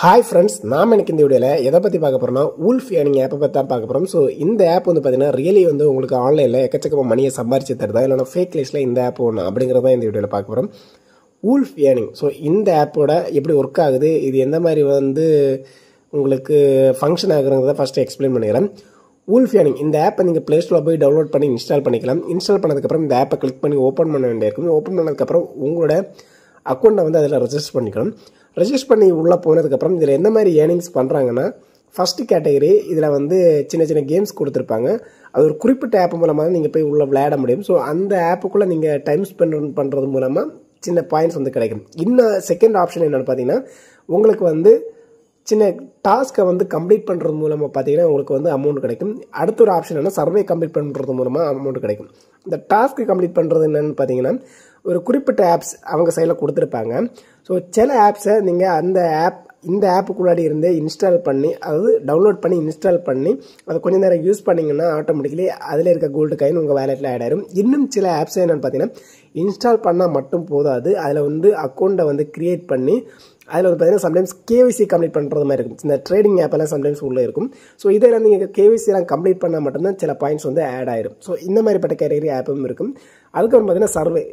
Hi friends, நாம் எனக்கு இந்த வீடியோவில் எதை பற்றி பார்க்க போகிறோம்னா வூல்ஃப் ஏர்னிங் ஆப்பை பற்றி தான் பார்க்க போகிறோம். ஸோ இந்த ஆப் வந்து பார்த்தீங்கன்னா ரியலி வந்து உங்களுக்கு ஆன்லைனில் எக்கச்சக்கமாக மணியை சம்பாரிச்சு தருதா இல்லைனா ஃபேக் லிஸ்ட்டில் இந்த ஆப் ஒன்று அப்படிங்கிறத இந்த வீடியோவில் பார்க்க போகிறோம். வூல்ஃப் ஏர்னிங், ஸோ இந்த ஆப்போட எப்படி ஒர்க் ஆகுது, இது எந்த மாதிரி வந்து உங்களுக்கு ஃபங்க்ஷன் ஆகுறத ஃபஸ்ட்டு எக்ஸ்பிளைன் பண்ணிக்கிறேன். வூல்ஃப் ஏர்னிங் இந்த ஆப்பை நீங்கள் ப்ளே ஸ்டோரில் போய் டவுன்லோட் பண்ணி இன்ஸ்டால் பண்ணிக்கலாம். இன்ஸ்டால் பண்ணதுக்கப்புறம் இந்த ஆப்பை கிளிக் பண்ணி ஓப்பன் பண்ண வேண்டியிருக்கும். ஓப்பன் பண்ணதுக்கப்புறம் உங்களோட அக்கௌண்ட்டை வந்து அதில் ரெஜிஸ்டர் பண்ணிக்கணும். ரெஜிஸ்டர் பண்ணி உள்ளே போனதுக்கப்புறம் இதில் எந்த மாதிரி ஏர்னிங்ஸ் பண்ணுறாங்கன்னா, ஃபஸ்ட்டு கேட்டகரி இதில் வந்து சின்ன சின்ன கேம்ஸ் கொடுத்துருப்பாங்க. அது ஒரு குறிப்பிட்ட ஆப் மூலமாக நீங்கள் போய் உள்ளே விளையாட முடியும். ஸோ அந்த ஆப்புக்குள்ளே நீங்கள் டைம் ஸ்பெண்ட் பண்ணுறது மூலமாக சின்ன பாயிண்ட்ஸ் வந்து கிடைக்கும். இன்னும் செகண்ட் ஆப்ஷன் என்னென்னு பார்த்தீங்கன்னா, உங்களுக்கு வந்து சின்ன டாஸ்க்கை வந்து கம்ப்ளீட் பண்ணுறது மூலமாக பார்த்தீங்கன்னா உங்களுக்கு வந்து அமௌண்ட் கிடைக்கும். அடுத்த ஒரு ஆப்ஷன் என்ன, சர்வே கம்ப்ளீட் பண்ணுறது மூலமாக அமௌண்ட் கிடைக்கும். இந்த டாஸ்க்கு கம்ப்ளீட் பண்ணுறது என்னென்னு பார்த்தீங்கன்னா, ஒரு குறிப்பிட்ட ஆப்ஸ் அவங்க சைடில் கொடுத்துருப்பாங்க. ஸோ சில ஆப்ஸை நீங்கள் இந்த ஆப்புக்குள்ளாடி இருந்தே இன்ஸ்டால் பண்ணி, அதாவது டவுன்லோட் பண்ணி இன்ஸ்டால் பண்ணி அதை கொஞ்சம் நேரம் யூஸ் பண்ணிங்கன்னா ஆட்டோமேட்டிக்கலி அதில் இருக்க கோல்டு காயின் உங்கள் வேலெட்டில் ஆட் ஆயிடும். இன்னும் சில ஆப்ஸ் என்னென்னு பார்த்தீங்கன்னா, இன்ஸ்டால் பண்ணால் மட்டும் போதாது, அதில் வந்து அக்கௌண்ட்டை வந்து க்ரியேட் பண்ணி அதில் வந்து பார்த்தீங்கன்னா சம்டைம்ஸ் கேவிசி கம்ப்ளீட் பண்ணுறது மாதிரி இருக்கும். இந்த ட்ரேடிங் ஆப்பெல்லாம் சம்டைம்ஸ் உள்ளே இருக்கும். ஸோ இதெல்லாம் நீங்கள் கேவிசிலாம் கம்ப்ளீட் பண்ணால் மட்டும்தான் சில பாயிண்ட்ஸ் வந்து ஆட் ஆயிடும். ஸோ இந்த மாதிரிப்பட்ட கேட்டகரி ஆப்பும் இருக்கும். அதுக்கப்புறம் பார்த்தீங்கன்னா சர்வே,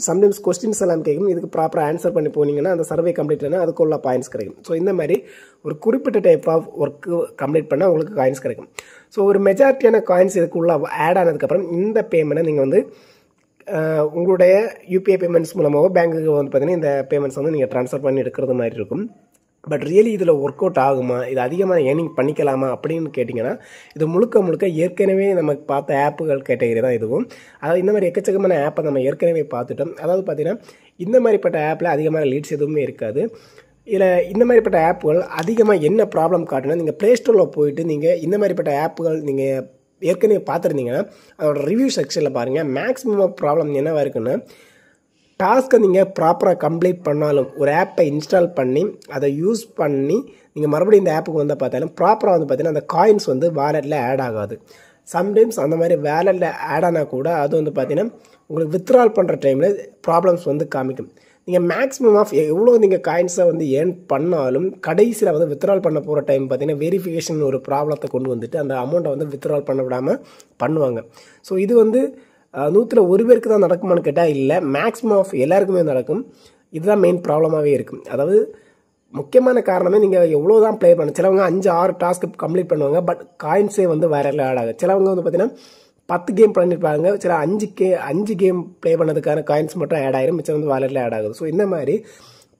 சம்டைம்ஸ் கொஸ்டின்ஸ் எல்லாம் கேட்கும். இதுக்கு ப்ராப்பராக ஆன்சர் பண்ணி போனீங்கன்னா அந்த சர்வே கம்ப்ளீட் ஆனால் அதுக்குள்ள பாயிண்ட்ஸ் கிடைக்கும். ஸோ இந்த மாதிரி ஒரு குறிப்பிட்ட டைப் ஆஃப் ஒர்க்கு கம்ப்ளீட் பண்ணால் உங்களுக்கு காயின்ஸ் கிடைக்கும். ஸோ ஒரு மெஜாரிட்டியான காயின்ஸ் இதுக்குள்ள ஆட் ஆனதுக்கப்புறம் இந்த பேமெண்ட்டை நீங்கள் வந்து உங்களுடைய யூபிஐ பேமெண்ட்ஸ் மூலமாக பேங்க்குக்கு வந்து பார்த்தீங்கன்னா இந்த பேமெண்ட்ஸ் வந்து நீங்கள் ட்ரான்ஸ்ஃபர் பண்ணி எடுக்கிறது மாதிரி இருக்கும். பட் ரியலி இதில் ஒர்க் அவுட் ஆகுமா, இது அதிகமாக ஏர்னிங் பண்ணிக்கலாமா அப்படின்னு கேட்டிங்கன்னா, இது முழுக்க ஏற்கனவே நமக்கு பார்த்த ஆப்புகள் கேட்டகரி தான் இதுவும். அதாவது இந்த மாதிரி எக்கச்சக்கமான ஆப்பை நம்ம ஏற்கனவே பார்த்துட்டோம். அதாவது பார்த்தீங்கன்னா இந்த மாதிரிப்பட்ட ஆப்பில் அதிகமான லீட்ஸ் எதுவுமே இருக்காது. இதில் இந்த மாதிரிப்பட்ட ஆப்புகள் அதிகமாக என்ன ப்ராப்ளம் காட்டுனா, நீங்கள் ப்ளே ஸ்டோரில் போயிட்டு நீங்கள் இந்த மாதிரிப்பட்ட ஆப்புகள் நீங்கள் ஏற்கனவே பார்த்துருந்தீங்கன்னா அதோட ரிவ்யூ செக்ஷனில் பாருங்கள். மேக்ஸிமம் ஆஃப் ப்ராப்ளம் என்னவாக இருக்குன்னா, டாஸ்க்கை நீங்கள் ப்ராப்பராக கம்ப்ளீட் பண்ணாலும் ஒரு ஆப்பை இன்ஸ்டால் பண்ணி அதை யூஸ் பண்ணி நீங்கள் மறுபடியும் இந்த ஆப்புக்கு வந்து பார்த்தாலும் ப்ராப்பராக வந்து பார்த்தீங்கன்னா அந்த காயின்ஸ் வந்து வாலெட்டில் ஆட் ஆகாது. சம்டைம்ஸ் அந்த மாதிரி வேலெட்டில் ஆட் ஆனால் கூட அது வந்து பார்த்தீங்கன்னா உங்களுக்கு வித்ட்ரால் பண்ணுற டைமில் ப்ராப்ளம்ஸ் வந்து காமிக்கும். நீங்கள் மேக்ஸிமம் ஆஃப் எவ்வளோ நீங்கள் காயின்ஸை வந்து ஏர்ன் பண்ணாலும் கடைசியில் வந்து வித்ட்ரால் பண்ண போகிற டைம் பார்த்தீங்கன்னா வெரிஃபிகேஷன் ஒரு ப்ராப்ளத்தை கொண்டு வந்துட்டு அந்த அமௌண்ட்டை வந்து வித்ட்ரால் பண்ண விடாமல் பண்ணுவாங்க. ஸோ இது வந்து 100ல் 1 பேருக்கு தான் நடக்குமான்னு கேட்டால் இல்லை, மேக்ஸிமம் ஆஃப் எல்லாருக்குமே நடக்கும். இதுதான் மெயின் ப்ராப்ளமாகவே இருக்கும். அதாவது முக்கியமான காரணமே நீங்கள் எவ்வளோ தான் ப்ளே பண்ண, சிலவங்க 5-6 டாஸ்க்கு கம்ப்ளீட் பண்ணுவாங்க, பட் காயின்ஸே வந்து வேற ஆட் ஆகும். சிலவங்க வந்து பார்த்தீங்கன்னா 10 கேம் பண்ணியிருப்பாங்க, சில 5 கேம் ப்ளே பண்ணதுக்கான காயின்ஸ் மட்டும் ஆட் ஆகிடும், மிச்சம் வந்து வாலெட்டில் ஆட் ஆகுது. ஸோ இந்த மாதிரி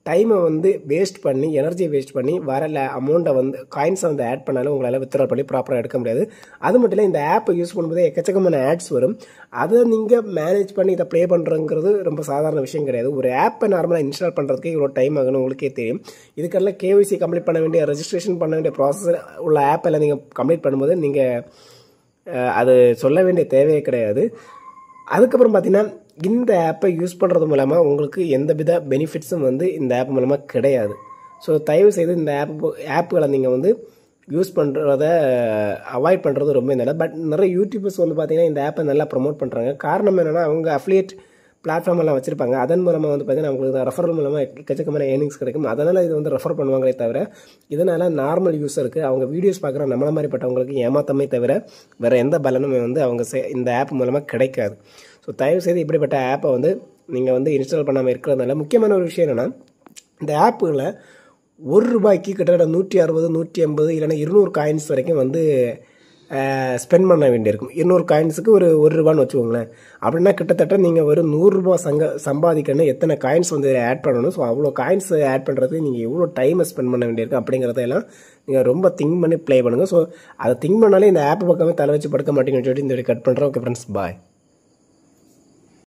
டைமை வந்து வேஸ்ட் பண்ணி எனர்ஜியை வேஸ்ட் பண்ணி வரல அமௌண்ட்டை வந்து காயின்ஸை வந்து ஆட் பண்ணாலும் உங்களால் வித்ட்ரால் பண்ணி ப்ராப்பராக எடுக்க முடியாது. அது மட்டும் இல்லை, இந்த ஆப்பை யூஸ் பண்ணும்போது எக்கச்சக்கமான ஆட்ஸ் வரும். அதை நீங்கள் மேனேஜ் பண்ணி இதை ப்ளே பண்ணுறங்கிறது ரொம்ப சாதாரண விஷயம் கிடையாது. ஒரு ஆப்பை நார்மலாக இன்ஸ்டால் பண்ணுறதுக்கு இவ்வளோ டைம் ஆகணும் உங்களுக்கே தெரியும். இதுக்கெல்லாம் கேவிசி கம்ப்ளீட் பண்ண வேண்டிய, ரெஜிஸ்ட்ரேஷன் பண்ண வேண்டிய ப்ராசஸ் உள்ள ஆப்பெல்லாம் நீங்கள் கம்ப்ளீட் பண்ணும்போது நீங்கள் அது சொல்ல வேண்டிய தேவையே கிடையாது. அதுக்கப்புறம் பார்த்தீங்கன்னா இந்த ஆப்பை யூஸ் பண்ணுறது மூலமாக உங்களுக்கு எந்த வித பெனிஃபிட்ஸும் வந்து இந்த ஆப் மூலமாக கிடையாது. ஸோ தயவுசெய்து இந்த ஆப்புகளை நீங்கள் வந்து யூஸ் பண்ணுறத அவாய்ட் பண்ணுறது ரொம்ப நல்லது. பட் நிறைய யூடியூபர்ஸ் வந்து பார்த்தீங்கன்னா இந்த ஆப்பை நல்லா ப்ரொமோட் பண்ணுறாங்க. காரணம் என்னென்னா, அவங்க அஃபிலியேட் பிளாட்ஃபார்ம் எல்லாம் வச்சுருப்பாங்க. அதன் மூலமாக வந்து பார்த்தீங்கன்னா அவங்களுக்கு ரெஃபரல் மூலமாக எக்கச்சக்கமான ஏர்னிங்ஸ் கிடைக்கும். அதனால் இது வந்து ரெஃபர் பண்ணுவாங்களே தவிர, இதனால் நார்மல் யூஸருக்கு அவங்க வீடியோஸ் பார்க்குற நம்மள மாதிரிப்பட்டவங்களுக்கு ஏமாத்தமே தவிர வேறு எந்த பலனும் வந்து அவங்க இந்த ஆப் மூலமாக கிடைக்காது. ஸோ தயவுசெய்து இப்படிப்பட்ட ஆப்பை வந்து நீங்கள் வந்து இன்ஸ்டால் பண்ணாமல் இருக்கிறதுனால முக்கியமான ஒரு விஷயம் என்னென்னா, இந்த ஆப்புகளை ₹1 கிட்டத்தட்ட 160, 180 இல்லைன்னா 200 காயின்ஸ் வரைக்கும் வந்து ஸ்பெண்ட் பண்ண வேண்டியிருக்கும். 200 காயின்ஸுக்கு ஒரு ₹1 வச்சுக்கோங்களேன். அப்படின்னா கிட்டத்தட்ட நீங்கள் ஒரு ₹100 சம்பாதிக்கணும். எத்தனை காயின்ஸ் வந்து ஆட் பண்ணணும், ஸோ அவ்வளோ காயின்ஸ் ஆட் பண்ணுறதுக்கு நீங்கள் எவ்வளோ டைமை ஸ்பெண்ட் பண்ண வேண்டியிருக்கும் அப்படிங்கிறதெல்லாம் நீங்கள் ரொம்ப திங்க் பண்ணி ப்ளே பண்ணுங்கள். ஸோ அதை திங்க் பண்ணாலே இந்த ஆப் பக்கமே தலை வச்சு படுக்க மாட்டேங்கன்னு சொல்லிட்டு இந்த கட் பண்ணுறேன். ஓகே ஃப்ரெண்ட்ஸ், பாய்.